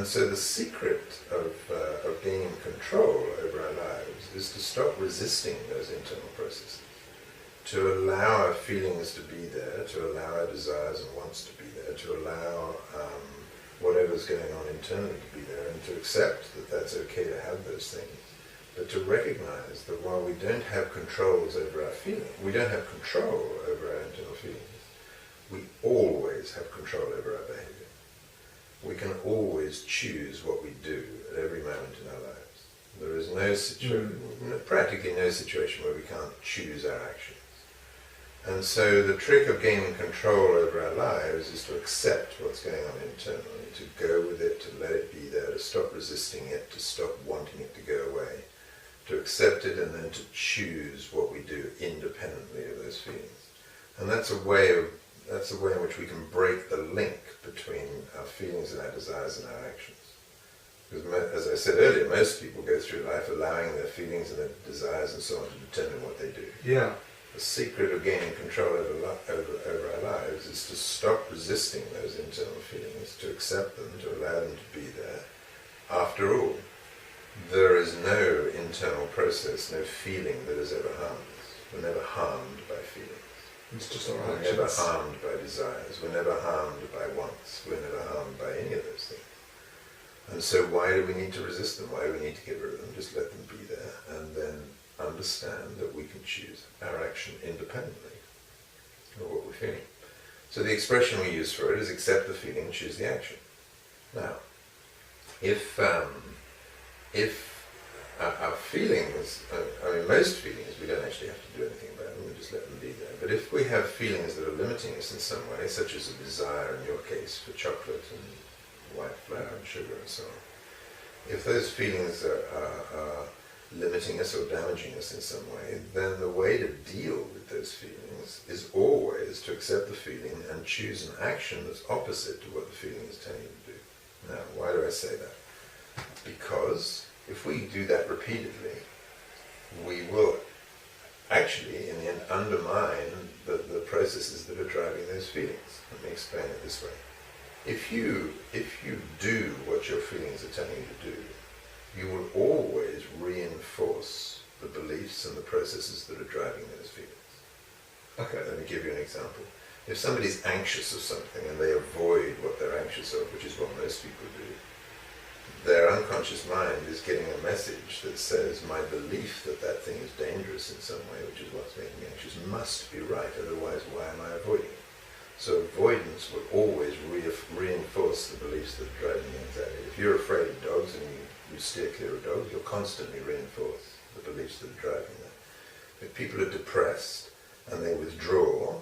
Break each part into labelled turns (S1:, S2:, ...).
S1: And so the secret of gaining control over our lives is to stop resisting those internal processes, to allow our feelings to be there, to allow our desires and wants to be there, to allow whatever's going on internally to be there, and to accept that that's okay to have those things, but to recognize that while we don't have controls over our feelings, we don't have control over our internal feelings, we always have control over our behavior. We can always choose what we do at every moment in our lives. There is no situation, practically no situation where we can't choose our actions. And so the trick of gaining control over our lives is to accept what's going on internally, to go with it, to let it be there, to stop resisting it, to stop wanting it to go away, to accept it, and then to choose what we do independently of those feelings. And that's a way in which we can break the link between our feelings and our desires and our actions. Because, as I said earlier, most people go through life allowing their feelings and their desires and so on to determine what they do.
S2: Yeah.
S1: The secret of gaining control over our lives is to stop resisting those internal feelings, to accept them, to allow them to be there. After all, there is no internal process, no feeling that has ever harmed us. We're never harmed by feelings.
S2: It's just our
S1: We're
S2: actions.
S1: never harmed by desires. We're never harmed by wants. We're never harmed by any of those things. And so why do we need to resist them? Why do we need to get rid of them? Just let them be there, and then understand that we can choose our action independently of what we're feeling. So the expression we use for it is accept the feeling, choose the action. Now, if our feelings, most feelings we don't actually have to do anything about them, we just let them be there. But if we have feelings that are limiting us in some way, such as a desire in your case for chocolate and white flour and sugar and so on, if those feelings are limiting us or damaging us in some way, then the way to deal with those feelings is always to accept the feeling and choose an action that's opposite to what the feeling is telling you to do. Now, why do I say that? Because if we do that repeatedly, we will actually, in the end, undermine the processes that are driving those feelings. Let me explain it this way. If you do what your feelings are telling you to do, you will always reinforce the beliefs and the processes that are driving those feelings. Okay, let me give you an example. If somebody's anxious of something and they avoid what they're anxious of, which is what most people do, their unconscious mind is getting a message that says, my belief that that thing is dangerous in some way, which is what's making me anxious, must be right, otherwise why am I avoiding it? So avoidance will always reinforce the beliefs that are driving the anxiety. If you're afraid of dogs and you steer clear of dogs, you'll constantly reinforce the beliefs that are driving that. If people are depressed and they withdraw,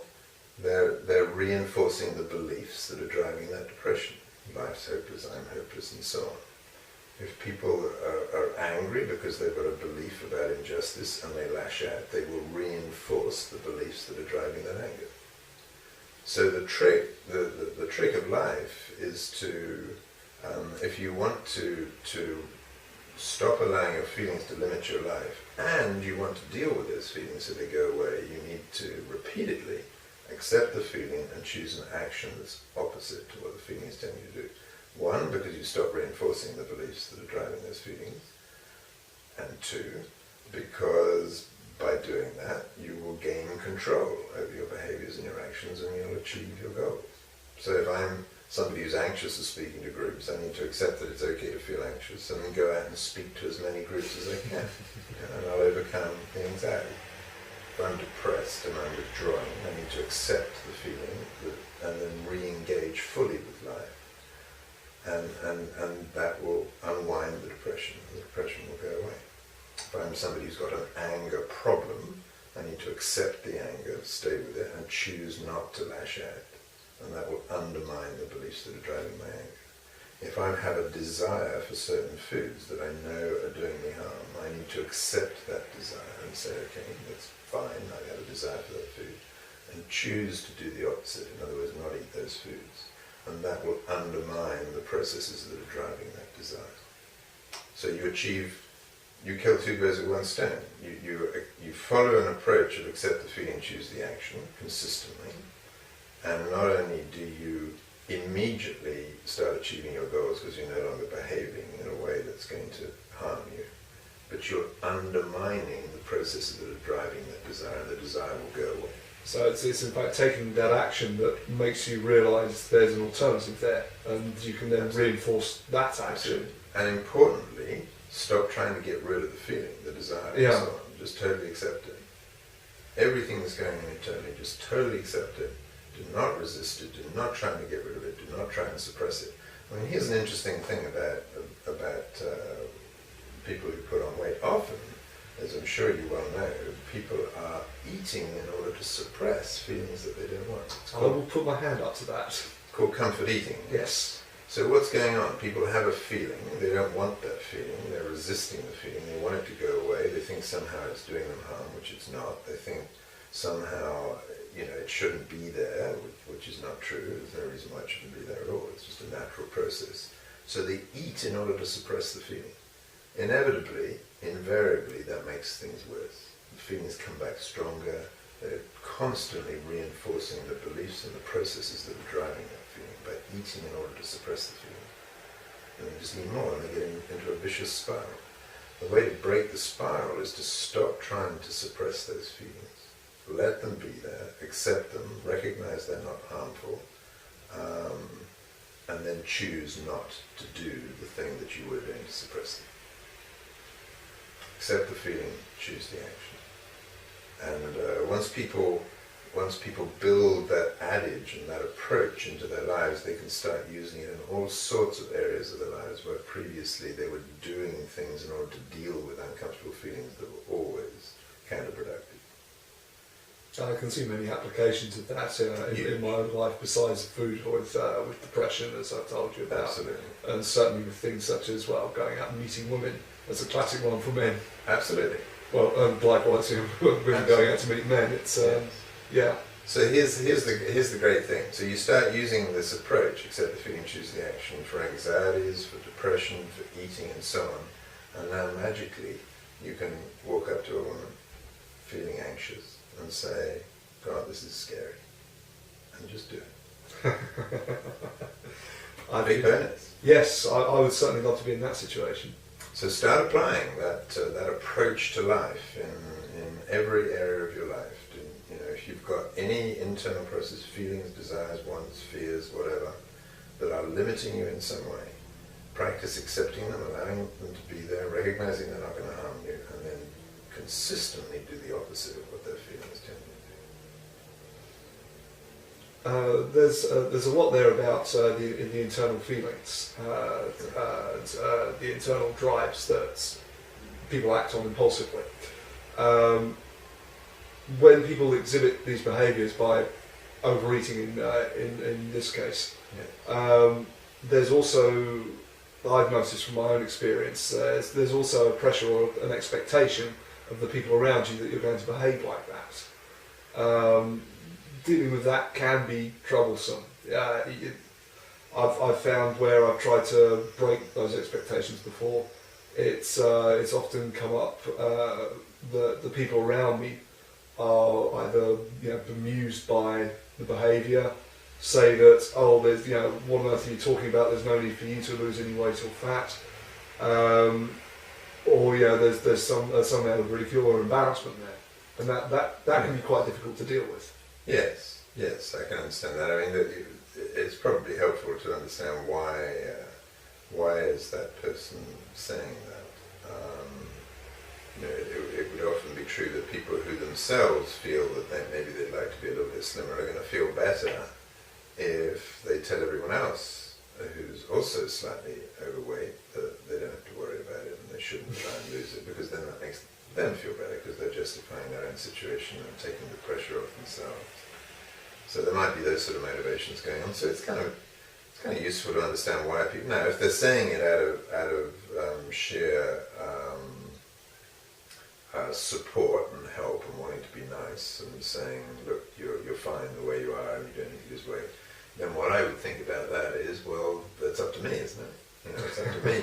S1: they're reinforcing the beliefs that are driving that depression. Life's hopeless, I'm hopeless, and so on. If people are angry because they've got a belief about injustice and they lash out, they will reinforce the beliefs that are driving that anger. So the trick of life is to, if you want to stop allowing your feelings to limit your life, and you want to deal with those feelings so they go away, you need to repeatedly accept the feeling and choose an action that's opposite to what the feeling is telling you to do. One, because you stop reinforcing the beliefs that are driving those feelings. And two, because by doing that, you will gain control over your behaviors and your actions, and you'll achieve your goals. So if I'm somebody who's anxious of speaking to groups, I need to accept that it's okay to feel anxious, and then go out and speak to as many groups as I can. And I'll overcome the anxiety. If I'm depressed and I'm withdrawing, I need to accept the feeling and then re-engage fully with life. And that will unwind the depression, and the depression will go away. If I'm somebody who's got an anger problem, I need to accept the anger, stay with it, and choose not to lash out. And that will undermine the beliefs that are driving my anger. If I have a desire for certain foods that I know are doing me harm, I need to accept that desire and say, okay, that's fine, I have a desire for that food, and choose to do the opposite, in other words, not eat those foods. And that will undermine the processes that are driving that desire. So you kill two birds with one stone. You follow an approach of accept the feeling, choose the action consistently, and not only do you immediately start achieving your goals because you're no longer behaving in a way that's going to harm you. But you're undermining the processes that are driving that desire, and the desire will go away.
S2: So it's in fact taking that action that makes you realise there's an alternative there, and you can then reinforce that action.
S1: Absolutely. And importantly, stop trying to get rid of the feeling, the desire, and so on. Just totally accept it. Everything that's going on internally, just totally accept it. Do not resist it. Do not try to get rid of it. Do not try and suppress it. I mean, here's an interesting thing about people who put on weight. Often, as I'm sure you well know, people are eating in order to suppress feelings that they don't want.
S2: I will put my hand up to that.
S1: It's called comfort eating.
S2: Yes.
S1: So what's going on? People have a feeling, they don't want that feeling, they're resisting the feeling, they want it to go away, they think somehow it's doing them harm, which it's not. They think somehow, it shouldn't be there, which is not true. There's no reason why it shouldn't be there at all. It's just a natural process. So they eat in order to suppress the feeling. Inevitably, invariably, that makes things worse. The feelings come back stronger. They're constantly reinforcing the beliefs and the processes that are driving that feeling by eating in order to suppress the feeling. And they just eat more and they get into a vicious spiral. The way to break the spiral is to stop trying to suppress those feelings. Let them be there, accept them, recognize they're not harmful, and then choose not to do the thing that you were doing to suppress them. Accept the feeling, choose the action. And once people build that adage and that approach into their lives, they can start using it in all sorts of areas of their lives where previously they were doing things in order to deal with uncomfortable feelings that were always counterproductive.
S2: I can see many applications of that in my own life besides food with depression, as I've told you about.
S1: Absolutely.
S2: And certainly with things such as, going out and meeting women. That's a classic one for men.
S1: Absolutely.
S2: Well, likewise, women going out to meet men. It's yeah.
S1: So here's the great thing. So you start using this approach, accept the feeling, choose the action, for anxieties, for depression, for eating, and so on. And now magically, you can walk up to a woman feeling anxious and say, "God, this is scary," and just do it. Big bonus.
S2: Yes, I would certainly love to be in that situation.
S1: So start applying that approach to life in every area of your life. If you've got any internal process, feelings, desires, wants, fears, whatever, that are limiting you in some way, practice accepting them, allowing them to be there, recognizing they're not going to harm you, and then consistently do the opposite of what their feelings tend to do.
S2: There's a lot there about the internal feelings, the internal drives that people act on impulsively. When people exhibit these behaviours by overeating, in this case, there's also, I've noticed from my own experience, there's also a pressure or an expectation of the people around you that you're going to behave like that. Dealing with that can be troublesome. I've found where I've tried to break those expectations before, it's often come up the people around me are either bemused by the behaviour, say that, oh, there's what on earth are you talking about? There's no need for you to lose any weight or fat, or there's some amount of ridicule or embarrassment there, and that can be quite difficult to deal with.
S1: Yes, I can understand that. I mean, it's probably helpful to understand why is that person saying that. It would often be true that people who themselves feel that maybe they'd like to be a little bit slimmer are going to feel better if they tell everyone else who's also slightly overweight that they don't have to worry about it and they shouldn't try and lose it, because then that makes them feel better because they're justifying their own situation and taking the pressure off themselves. So there might be those sort of motivations going on. So it's kind of useful to understand why people. Now, if they're saying it out of sheer support and help and wanting to be nice and saying, look, you're fine the way you are and you don't need to lose weight, then what I would think about that is, well, that's up to me, isn't it? It's up to me.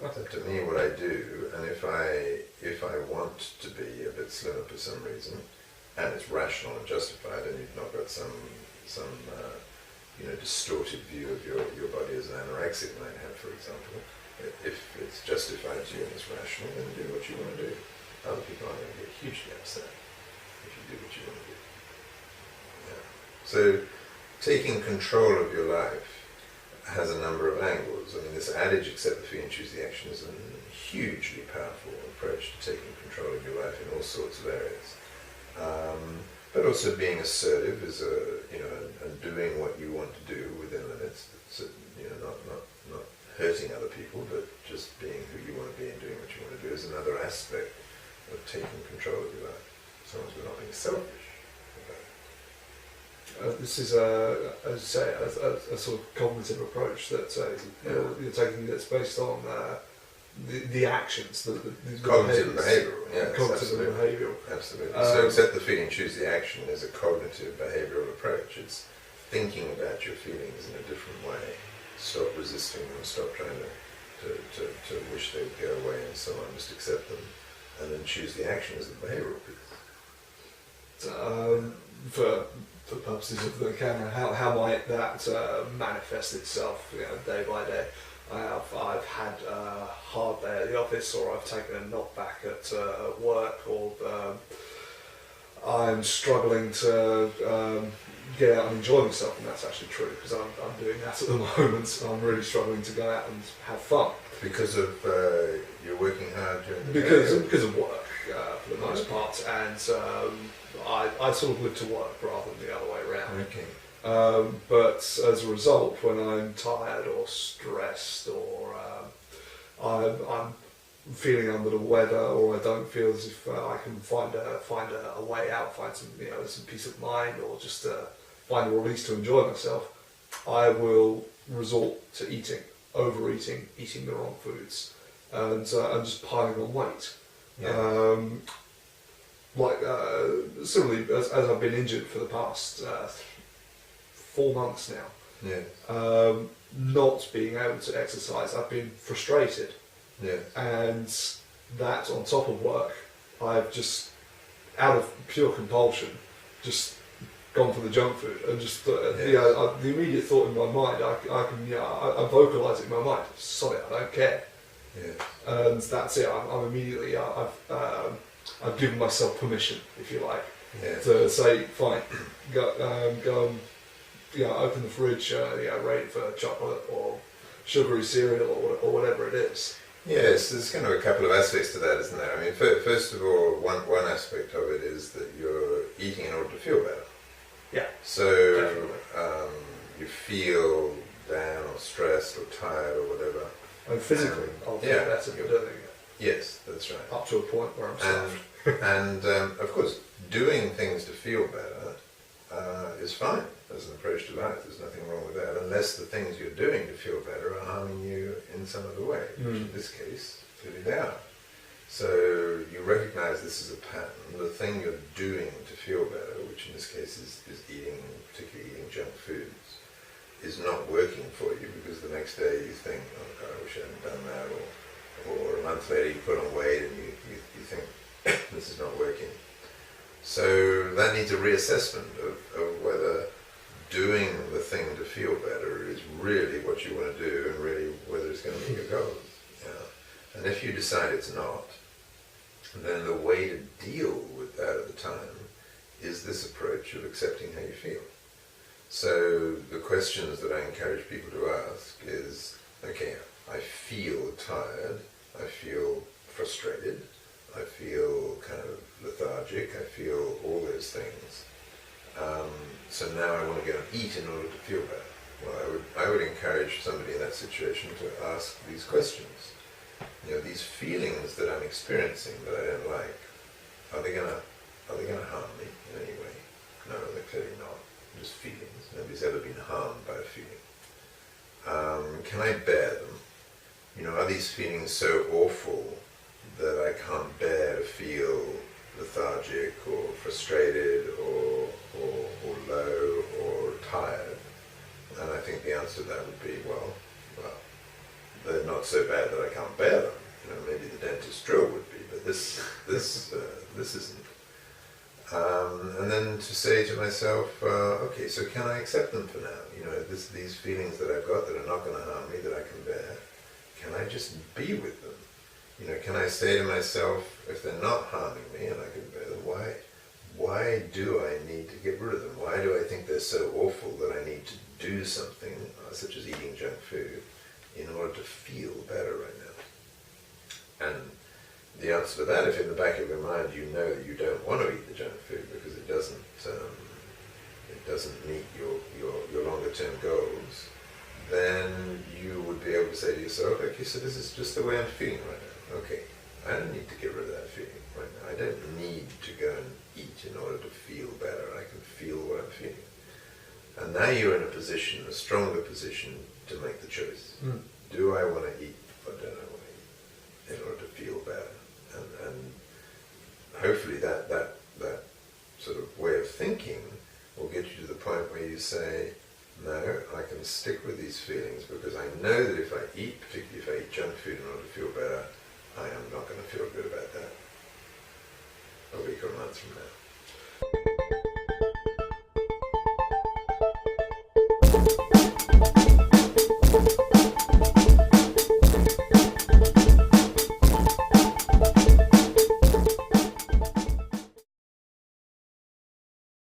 S1: It's up to me what I do, and if I want to be a bit slimmer for some reason, and it's rational and justified, and you've not got some distorted view of your body as an anorexic, dyspraxic might have, for example. If it's justified to you and it's rational, then do what you want to do. Other people aren't going to get hugely upset if you do what you want to do. Yeah. So taking control of your life has a number of angles. I mean, this adage, accept the feeling, choose the action, is a hugely powerful approach to taking control of your life in all sorts of areas. But also being assertive is and doing what you want to do within limits. So, not hurting other people, but just being who you want to be and doing what you want to do is another aspect of taking control of your life. As long as we're not being selfish about it.
S2: This is as you say, a sort of cognitive approach that you're taking that's based on the actions, the
S1: cognitive behavioural, yes,
S2: cognitive and behavioural.
S1: Absolutely. So accept the feeling, choose the action is a cognitive behavioural approach. It's thinking about your feelings in a different way. Stop resisting them, stop trying to wish they'd go away and so on, just accept them, and then choose the action as the behavioural piece.
S2: For purposes of the camera, how might that manifest itself day by day? I've had a hard day at the office, or I've taken a knockback at work, or I'm struggling to get out and enjoy myself, and that's actually true because I'm doing that at the moment. I'm really struggling to go out and have fun
S1: because of you're working hard during the day.
S2: Because of work for the most part, and I sort of live to work rather than the other way around.
S1: Okay.
S2: But as a result, when I'm tired or stressed, or I'm feeling under the weather, or I don't feel as if I can find a way out, find some peace of mind, or just find a release to enjoy myself, I will resort to overeating, eating the wrong foods, and I'm just piling on weight.
S1: Yeah.
S2: Similarly, as I've been injured for the past 4 months now,
S1: Yeah.
S2: not being able to exercise, I've been frustrated.
S1: Yeah.
S2: And that on top of work, I've just, out of pure compulsion, just gone for the junk food, and just the immediate thought in my mind, I vocalise it in my mind. Sorry, I don't care.
S1: Yeah.
S2: And that's it. I'm immediately I've given myself permission, if you like, to say fine, go open the fridge, ready for chocolate or sugary cereal or whatever it is.
S1: Yes, there's kind of a couple of aspects to that, isn't there? I mean, first of all, one aspect of it is that you're eating in order to feel better.
S2: Yeah.
S1: So you feel down or stressed or tired or whatever.
S2: And physically, I'll feel better for doing it.
S1: Yes, that's right.
S2: Up to a point where I'm stuffed.
S1: And of course, doing things to feel better is fine as an approach to life. There's nothing wrong with that, unless the things you're doing to feel better are harming you in some other way, which in this case, clearly they are. So you recognize this as a pattern. The thing you're doing to feel better, which in this case is eating, particularly eating junk foods, is not working for you, because the next day you think, oh God, I wish I hadn't done that, or a month later you put on weight and you think, this is not working. So that needs a reassessment of whether doing the thing to feel better is really what you want to do, and really whether it's going to meet your goals. Yeah. And if you decide it's not, then the way to deal with that at the time is this approach of accepting how you feel. So the questions that I encourage people to ask is, okay, I feel tired, I feel frustrated, I feel kind of lethargic, I feel all those things. So now I want to go and eat in order to feel better. Well, I would encourage somebody in that situation to ask these questions. These feelings that I'm experiencing that I don't like, are they gonna harm me in any way? No, they're clearly not. Just feelings. Nobody's ever been harmed by a feeling. Can I bear them? Are these feelings so awful that I can't bear to feel lethargic or frustrated or low or tired? And I think the answer to that would be, well, they're not so bad that I can't bear them. Maybe the dentist drill would be, but this isn't. And then to say to myself, okay, so can I accept them for now? You know, these feelings that I've got that are not going to harm me, that I can bear, can I just be with them? You know, can I say to myself, if they're not harming me and I can bear them, why do I need to get rid of them? Why do I think they're so awful that I need to do something, such as eating junk food, in order to feel better right now? And the answer to that, if in the back of your mind you know that you don't want to eat the junk food because it doesn't meet your longer term goals, then you would be able to say to yourself, okay, so this is just the way I'm feeling right now. Okay, I don't need to get rid of that feeling right now. I don't need to go and eat in order to feel better. I can feel what I'm feeling. And now you're in a position, a stronger position, to make the choice. Do I want to eat or don't I want to eat in order to feel better? And hopefully that sort of way of thinking will get you to the point where you say, no, I can stick with these feelings because I know that if I eat, particularly if I eat junk food in order to feel better, I am not going to feel good about that a week or a month from now.